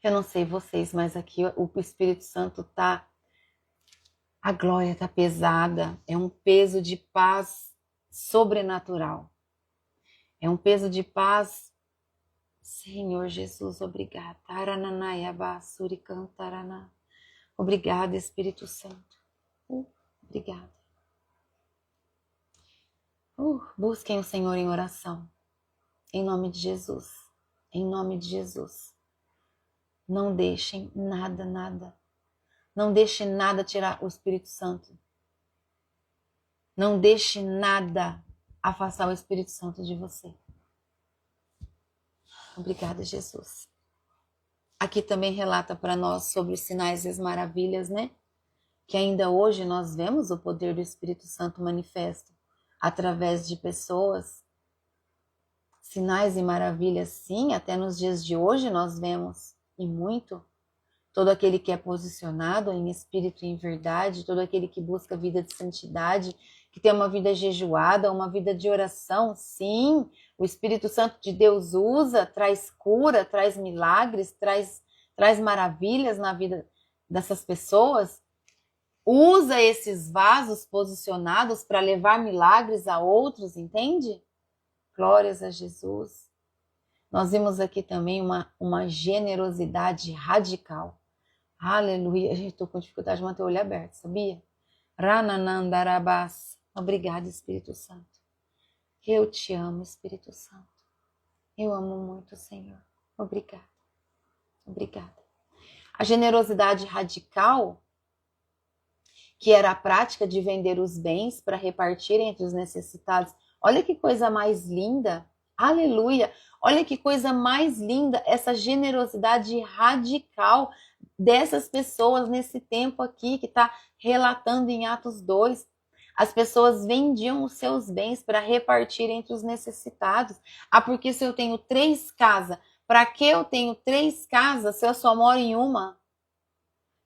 Eu não sei vocês, mas aqui o Espírito Santo tá... A glória tá pesada. É um peso de paz sobrenatural. É um peso de paz... Senhor Jesus, obrigada. Obrigada, Espírito Santo. Obrigada. Busquem o Senhor em oração. Em nome de Jesus. Em nome de Jesus. Não deixem nada. Não deixe nada tirar o Espírito Santo. Não deixe nada afastar o Espírito Santo de você. Obrigada, Jesus. Aqui também relata para nós sobre os sinais e as maravilhas, né? Que ainda hoje nós vemos o poder do Espírito Santo manifesto através de pessoas. Sinais e maravilhas, sim, até nos dias de hoje nós vemos, e muito. Todo aquele que é posicionado em espírito e em verdade, todo aquele que busca vida de santidade, que tem uma vida jejuada, uma vida de oração, sim, o Espírito Santo de Deus usa, traz cura, traz milagres, traz maravilhas na vida dessas pessoas. Usa esses vasos posicionados para levar milagres a outros, entende? Glórias a Jesus. Nós vimos aqui também uma generosidade radical. Aleluia. Gente, estou com dificuldade de manter o olho aberto, sabia? Rananandarabás. Obrigada, Espírito Santo. Eu te amo, Espírito Santo. Eu amo muito, Senhor. Obrigada. Obrigada. A generosidade radical, que era a prática de vender os bens para repartir entre os necessitados. Olha que coisa mais linda. Aleluia. Olha que coisa mais linda essa generosidade radical dessas pessoas nesse tempo aqui que está relatando em Atos 2. As pessoas vendiam os seus bens para repartir entre os necessitados. Porque se eu tenho 3 casas, para que eu tenho 3 casas se eu só moro em uma?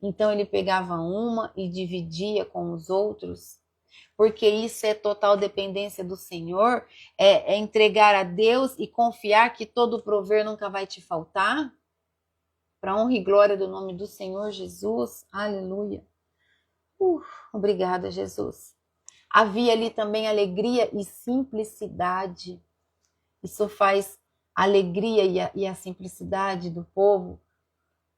Então ele pegava uma e dividia com os outros, porque isso é total dependência do Senhor, é entregar a Deus e confiar que todo o prover nunca vai te faltar, para honra e glória do nome do Senhor Jesus. Aleluia. Obrigada, Jesus. Havia ali também alegria e simplicidade. Isso faz a alegria e a simplicidade do povo,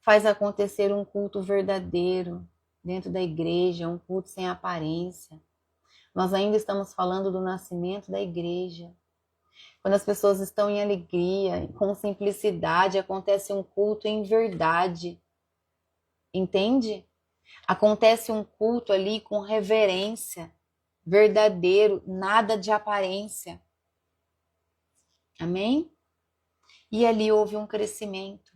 faz acontecer um culto verdadeiro. dentro da igreja, um culto sem aparência. Nós ainda estamos falando do nascimento da igreja. Quando as pessoas estão em alegria, com simplicidade, acontece um culto em verdade. Entende? Acontece um culto ali com reverência, verdadeiro, nada de aparência. Amém? E ali houve um crescimento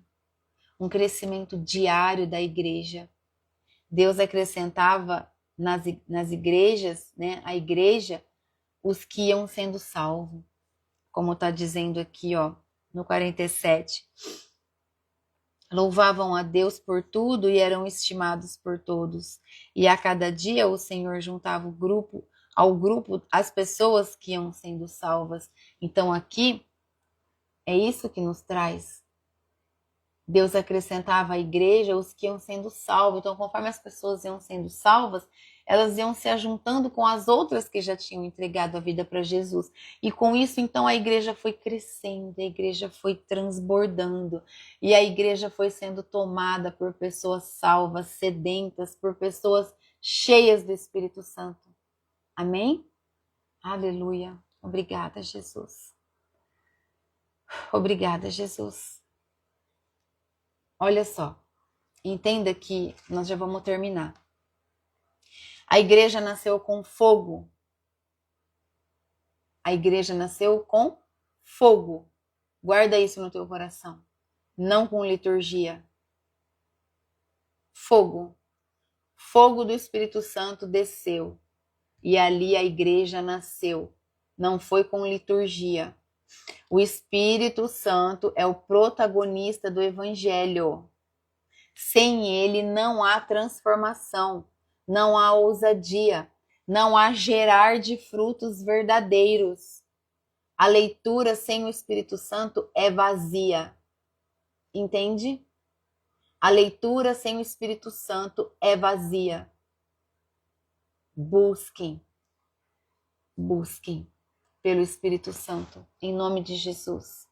diário da igreja. Deus acrescentava nas igrejas, né, a igreja, os que iam sendo salvos. Como está dizendo aqui, ó, no 47. Louvavam a Deus por tudo e eram estimados por todos. E a cada dia o Senhor juntava ao grupo as pessoas que iam sendo salvas. Então aqui é isso que nos traz. Deus acrescentava à igreja os que iam sendo salvos. Então, conforme as pessoas iam sendo salvas, elas iam se ajuntando com as outras que já tinham entregado a vida para Jesus. E com isso, então, a igreja foi crescendo, a igreja foi transbordando. E a igreja foi sendo tomada por pessoas salvas, sedentas, por pessoas cheias do Espírito Santo. Amém? Aleluia. Obrigada, Jesus. Obrigada, Jesus. Olha só, entenda que nós já vamos terminar. A igreja nasceu com fogo. A igreja nasceu com fogo. Guarda isso no teu coração. Não com liturgia. Fogo. Fogo do Espírito Santo desceu. E ali a igreja nasceu. Não foi com liturgia. O Espírito Santo é o protagonista do Evangelho. Sem ele não há transformação, não há ousadia, não há gerar de frutos verdadeiros. A leitura sem o Espírito Santo é vazia. Entende? A leitura sem o Espírito Santo é vazia. Busquem pelo Espírito Santo, em nome de Jesus.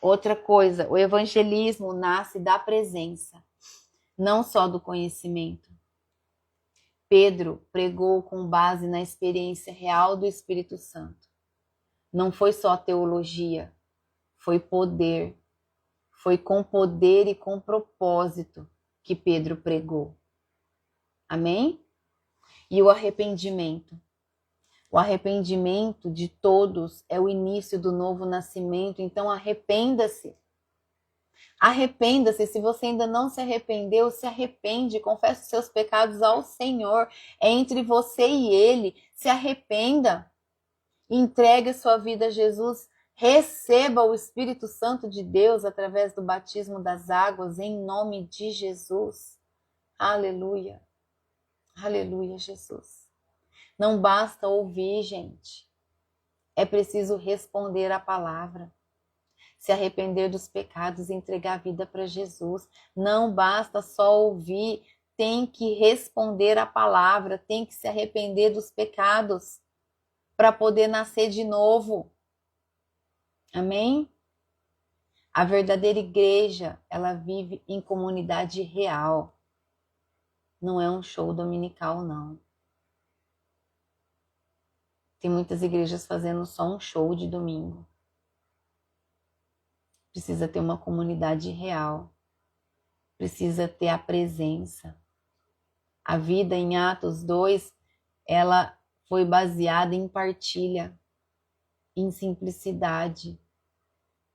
Outra coisa, o evangelismo nasce da presença, não só do conhecimento. Pedro pregou com base na experiência real do Espírito Santo. Não foi só teologia, foi poder. Foi com poder e com propósito que Pedro pregou. Amém? E o arrependimento. O arrependimento de todos é o início do novo nascimento, então arrependa-se. Arrependa-se, se você ainda não se arrependeu, se arrepende, confessa os seus pecados ao Senhor, é entre você e Ele, se arrependa, entregue sua vida a Jesus, receba o Espírito Santo de Deus através do batismo das águas, em nome de Jesus. Aleluia, aleluia, Jesus. Não basta ouvir, gente. É preciso responder a palavra. Se arrepender dos pecados e entregar a vida para Jesus. Não basta só ouvir. Tem que responder a palavra. Tem que se arrepender dos pecados para poder nascer de novo. Amém? A verdadeira igreja, ela vive em comunidade real. Não é um show dominical, não. Tem muitas igrejas fazendo só um show de domingo. Precisa ter uma comunidade real. Precisa ter a presença. A vida em Atos 2, ela foi baseada em partilha, em simplicidade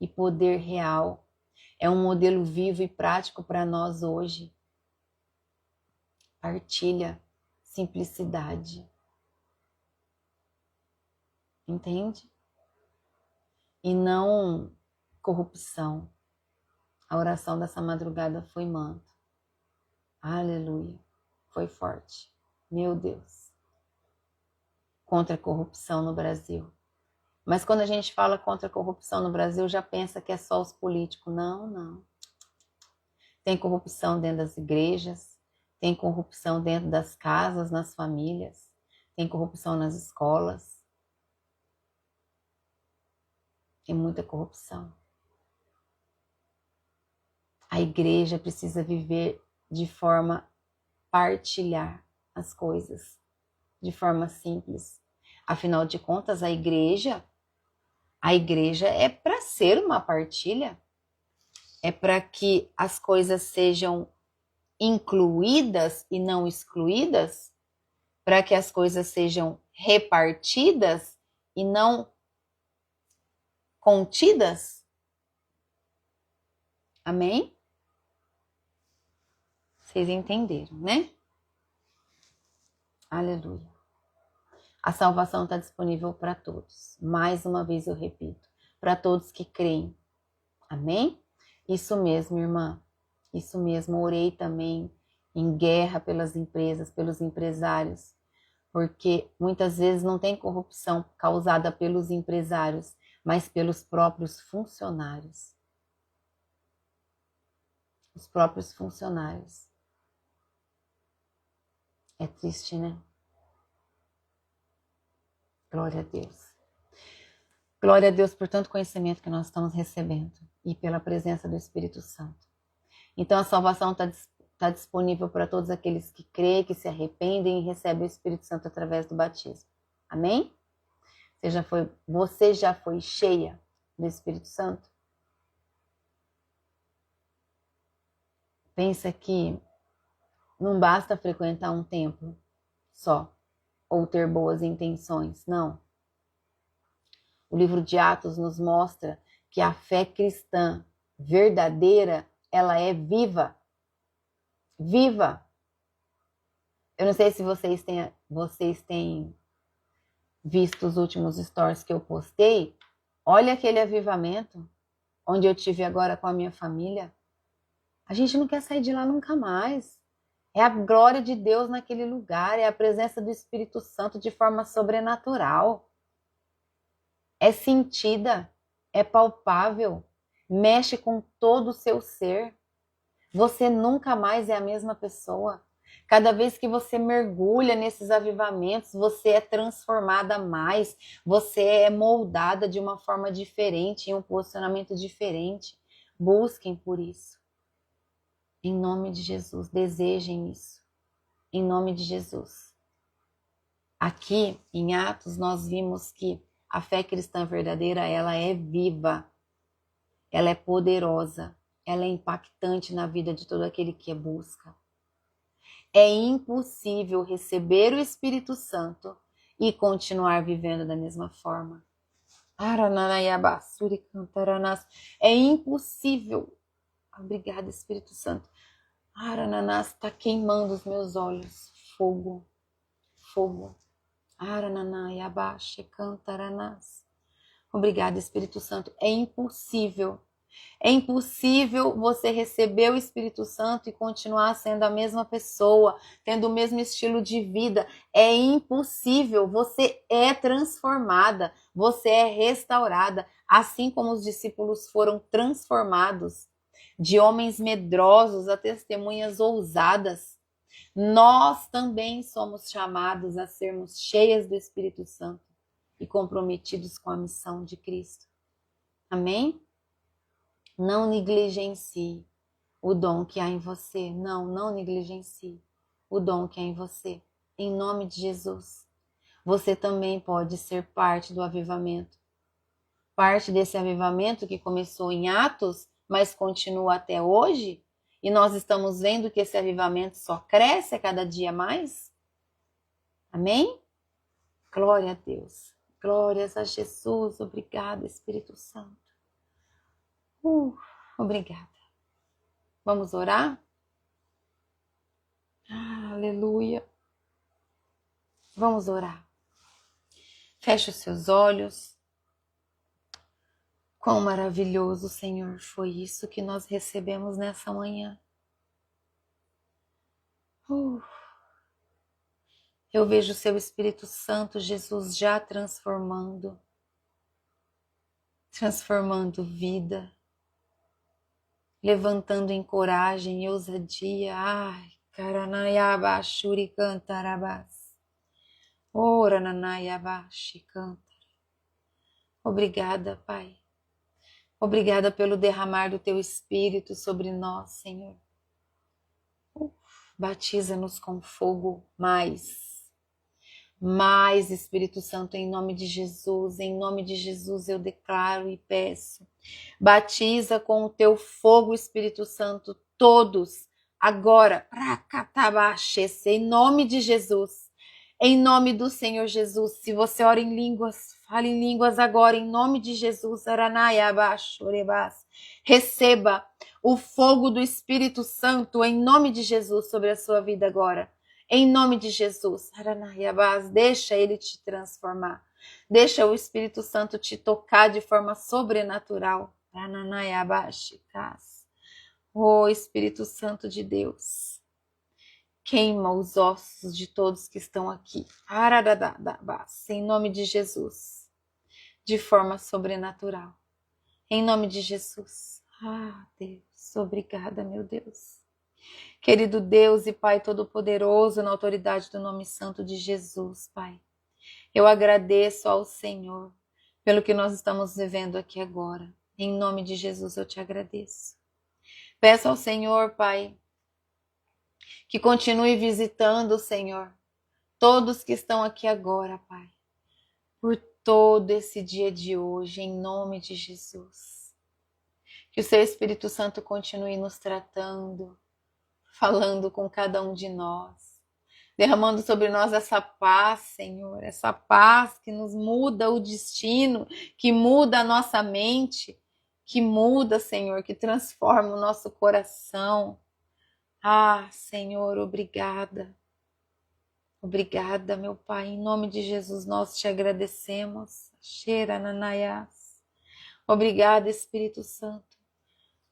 e poder real. É um modelo vivo e prático para nós hoje. Partilha, simplicidade. Entende? E não corrupção. A oração dessa madrugada foi manto. Aleluia. Foi forte. Meu Deus. Contra a corrupção no Brasil. Mas quando a gente fala contra a corrupção no Brasil, já pensa que é só os políticos. Não, não. Tem corrupção dentro das igrejas, tem corrupção dentro das casas, nas famílias, tem corrupção nas escolas. Tem muita corrupção. A igreja precisa viver de forma partilhar as coisas de forma simples. Afinal de contas, a igreja é para ser uma partilha, é para que as coisas sejam incluídas e não excluídas, para que as coisas sejam repartidas e não contidas. Amém? Vocês entenderam, né? Aleluia. A salvação está disponível para todos. Mais uma vez eu repito, para todos que creem. Amém? Isso mesmo, irmã. Isso mesmo. Orei também em guerra pelas empresas, pelos empresários, porque muitas vezes não tem corrupção causada pelos empresários, mas pelos próprios funcionários. Os próprios funcionários. É triste, né? Glória a Deus. Glória a Deus por tanto conhecimento que nós estamos recebendo e pela presença do Espírito Santo. Então a salvação está disponível para todos aqueles que creem, que se arrependem e recebem o Espírito Santo através do batismo. Amém? Você já foi cheia do Espírito Santo? Pensa que não basta frequentar um templo só, ou ter boas intenções, não. O livro de Atos nos mostra que a fé cristã verdadeira, ela é viva. Viva! Eu não sei se vocês têm visto os últimos stories que eu postei. Olha aquele avivamento, onde eu tive agora com a minha família. A gente não quer sair de lá nunca mais. É a glória de Deus naquele lugar, é a presença do Espírito Santo de forma sobrenatural. É sentida, é palpável, mexe com todo o seu ser. Você nunca mais é a mesma pessoa. Cada vez que você mergulha nesses avivamentos, você é transformada mais, você é moldada de uma forma diferente, em um posicionamento diferente. Busquem por isso. Em nome de Jesus, desejem isso. Em nome de Jesus. Aqui, em Atos, nós vimos que a fé cristã verdadeira, ela é viva, ela é poderosa, ela é impactante na vida de todo aquele que a busca. É impossível receber o Espírito Santo e continuar vivendo da mesma forma. É impossível. Obrigada, Espírito Santo. Arananás está queimando os meus olhos. Fogo, fogo. Arananaiabaxe cantaranás. Obrigada, Espírito Santo. É impossível. É impossível você receber o Espírito Santo e continuar sendo a mesma pessoa, tendo o mesmo estilo de vida. É impossível. Você é transformada, você é restaurada, assim como os discípulos foram transformados de homens medrosos a testemunhas ousadas. Nós também somos chamados a sermos cheias do Espírito Santo e comprometidos com a missão de Cristo. Amém? Não negligencie o dom que há em você. Não negligencie o dom que há em você. Em nome de Jesus. Você também pode ser parte do avivamento. Parte desse avivamento que começou em Atos, mas continua até hoje. E nós estamos vendo que esse avivamento só cresce a cada dia mais. Amém? Glória a Deus. Glórias a Jesus. Obrigada, Espírito Santo. Obrigada. Vamos orar? Aleluia. Vamos orar. Feche os seus olhos. Quão maravilhoso, Senhor, foi isso que nós recebemos nessa manhã. Eu vejo o seu Espírito Santo, Jesus, já transformando vida, levantando em coragem e ousadia. Ai, caranaiaba shuri cantarabás. Ora nanaiaba shikantara. Obrigada, Pai. Obrigada pelo derramar do teu Espírito sobre nós, Senhor. Batiza-nos com fogo mais, Espírito Santo, em nome de Jesus eu declaro e peço. Batiza com o teu fogo, Espírito Santo, todos, agora, em nome de Jesus, em nome do Senhor Jesus. Se você ora em línguas, fale em línguas agora, em nome de Jesus. Receba o fogo do Espírito Santo, em nome de Jesus, sobre a sua vida agora. Em nome de Jesus, deixa ele te transformar. Deixa o Espírito Santo te tocar de forma sobrenatural. Oh, Espírito Santo de Deus, queima os ossos de todos que estão aqui. Em nome de Jesus, de forma sobrenatural. Em nome de Jesus. Ah, Deus, obrigada, meu Deus. Querido Deus e Pai Todo-Poderoso, na autoridade do nome santo de Jesus, Pai, eu agradeço ao Senhor pelo que nós estamos vivendo aqui agora. Em nome de Jesus eu te agradeço. Peço ao Senhor, Pai, que continue visitando, Senhor, todos que estão aqui agora, Pai, por todo esse dia de hoje, em nome de Jesus. Que o Seu Espírito Santo continue nos tratando, falando com cada um de nós, derramando sobre nós essa paz, Senhor, essa paz que nos muda o destino, que muda a nossa mente, que muda, Senhor, que transforma o nosso coração. Ah, Senhor, obrigada. Obrigada, meu Pai, em nome de Jesus nós te agradecemos. Obrigada, Espírito Santo,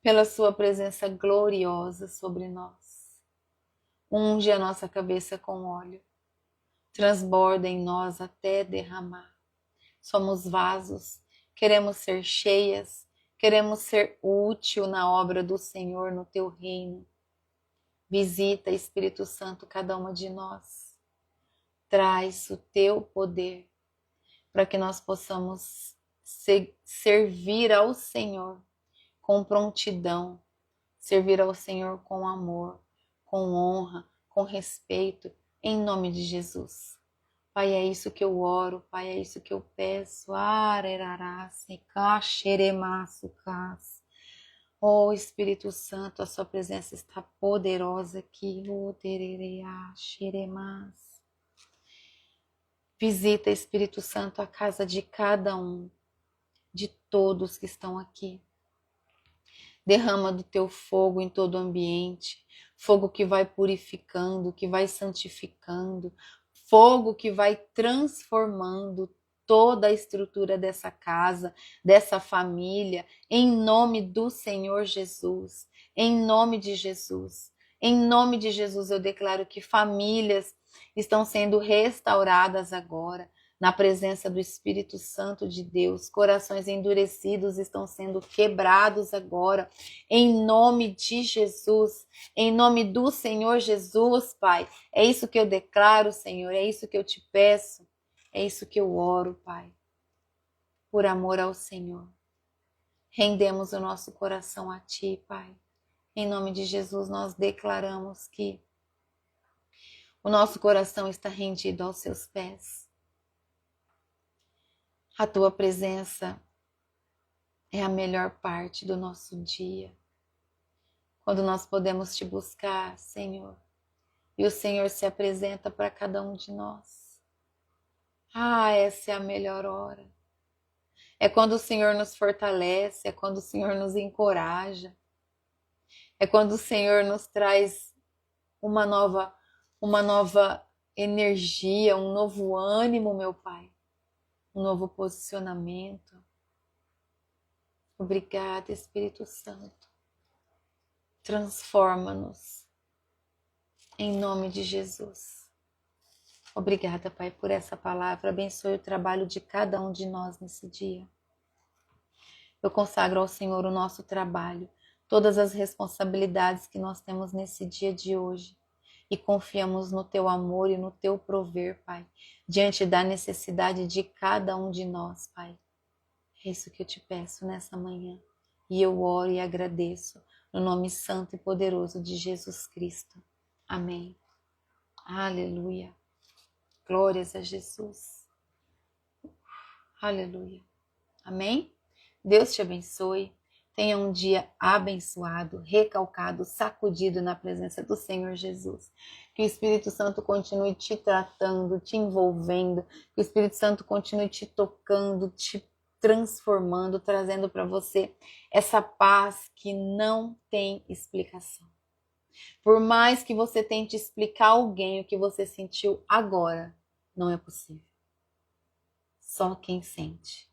pela sua presença gloriosa sobre nós. Unge a nossa cabeça com óleo, transborda em nós até derramar. Somos vasos, queremos ser cheias, queremos ser útil na obra do Senhor, no teu reino. Visita, Espírito Santo, cada uma de nós. Traz o teu poder para que nós possamos servir ao Senhor com prontidão, servir ao Senhor com amor, com honra, com respeito, em nome de Jesus. Pai, é isso que eu oro, Pai, é isso que eu peço. Oh, Espírito Santo, a sua presença está poderosa aqui. Visita, Espírito Santo, a casa de cada um, de todos que estão aqui. Derrama do teu fogo em todo o ambiente, fogo que vai purificando, que vai santificando, fogo que vai transformando toda a estrutura dessa casa, dessa família, em nome do Senhor Jesus, em nome de Jesus. Em nome de Jesus eu declaro que famílias estão sendo restauradas agora, na presença do Espírito Santo de Deus. Corações endurecidos estão sendo quebrados agora, em nome de Jesus, em nome do Senhor Jesus, Pai. É isso que eu declaro, Senhor, é isso que eu te peço, é isso que eu oro, Pai. Por amor ao Senhor, rendemos o nosso coração a Ti, Pai. Em nome de Jesus, nós declaramos que o nosso coração está rendido aos Seus pés. A Tua presença é a melhor parte do nosso dia. Quando nós podemos Te buscar, Senhor, e o Senhor se apresenta para cada um de nós. Ah, essa é a melhor hora. É quando o Senhor nos fortalece, é quando o Senhor nos encoraja. É quando o Senhor nos traz uma nova energia, um novo ânimo, meu Pai. Um novo posicionamento. Obrigada, Espírito Santo. Transforma-nos. Em nome de Jesus. Obrigada, Pai, por essa palavra. Abençoe o trabalho de cada um de nós nesse dia. Eu consagro ao Senhor o nosso trabalho, todas as responsabilidades que nós temos nesse dia de hoje. E confiamos no Teu amor e no Teu prover, Pai, diante da necessidade de cada um de nós, Pai. É isso que eu te peço nessa manhã. E eu oro e agradeço no nome santo e poderoso de Jesus Cristo. Amém. Aleluia. Glórias a Jesus. Aleluia. Amém? Deus te abençoe. Tenha um dia abençoado, recalcado, sacudido na presença do Senhor Jesus. Que o Espírito Santo continue te tratando, te envolvendo. Que o Espírito Santo continue te tocando, te transformando, trazendo para você essa paz que não tem explicação. Por mais que você tente explicar a alguém o que você sentiu agora, não é possível. Só quem sente.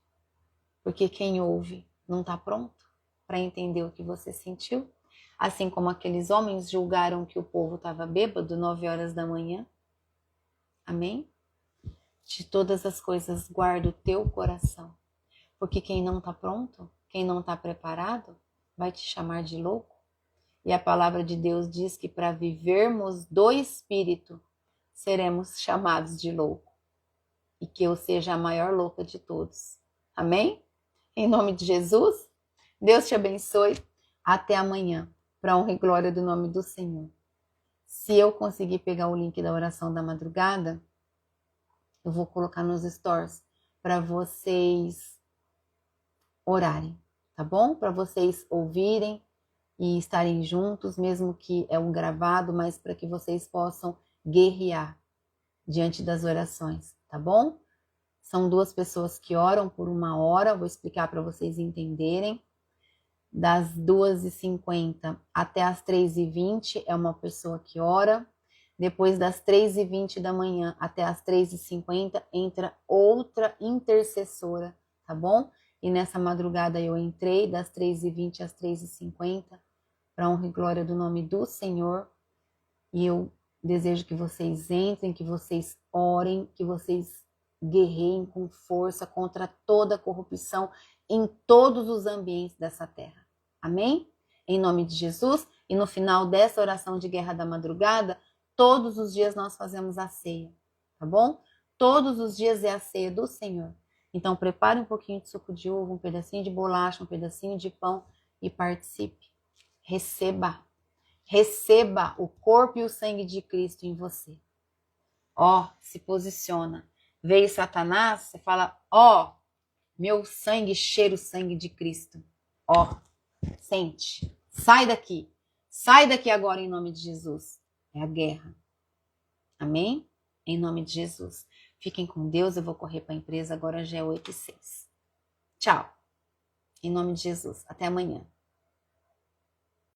Porque quem ouve não está pronto para entender o que você sentiu. Assim como aqueles homens julgaram que o povo estava bêbado 9 horas da manhã. Amém? De todas as coisas, guarda o teu coração. Porque quem não está pronto, quem não está preparado, vai te chamar de louco. E a palavra de Deus diz que para vivermos do Espírito, seremos chamados de louco. E que eu seja a maior louca de todos. Amém? Em nome de Jesus, Deus te abençoe. Até amanhã, para honra e glória do nome do Senhor. Se eu conseguir pegar o link da oração da madrugada, eu vou colocar nos stories para vocês orarem, tá bom? Para vocês ouvirem e estarem juntos, mesmo que é um gravado, mas para que vocês possam guerrear diante das orações, tá bom? São 2 pessoas que oram por 1 hora, vou explicar para vocês entenderem. Das 2h50 até as 3h20 é uma pessoa que ora. Depois das 3h20 da manhã até as 3h50 entra outra intercessora, tá bom? E nessa madrugada eu entrei das 3h20 às 3h50 para honra e glória do nome do Senhor. E eu desejo que vocês entrem, que vocês orem, que vocês guerreiem com força contra toda a corrupção em todos os ambientes dessa terra. Amém? Em nome de Jesus. E no final dessa oração de guerra da madrugada, todos os dias nós fazemos a ceia, tá bom? Todos os dias é a ceia do Senhor. Então prepare um pouquinho de suco de uva, um pedacinho de bolacha, um pedacinho de pão e participe. Receba. Receba o corpo e o sangue de Cristo em você. Ó, se posiciona. Veio Satanás, você fala, ó, meu sangue cheira o sangue de Cristo. Ó, sente. Sai daqui. Sai daqui agora em nome de Jesus. É a guerra. Amém? Em nome de Jesus. Fiquem com Deus, eu vou correr para a empresa, agora já é 8h06. Tchau. Em nome de Jesus. Até amanhã.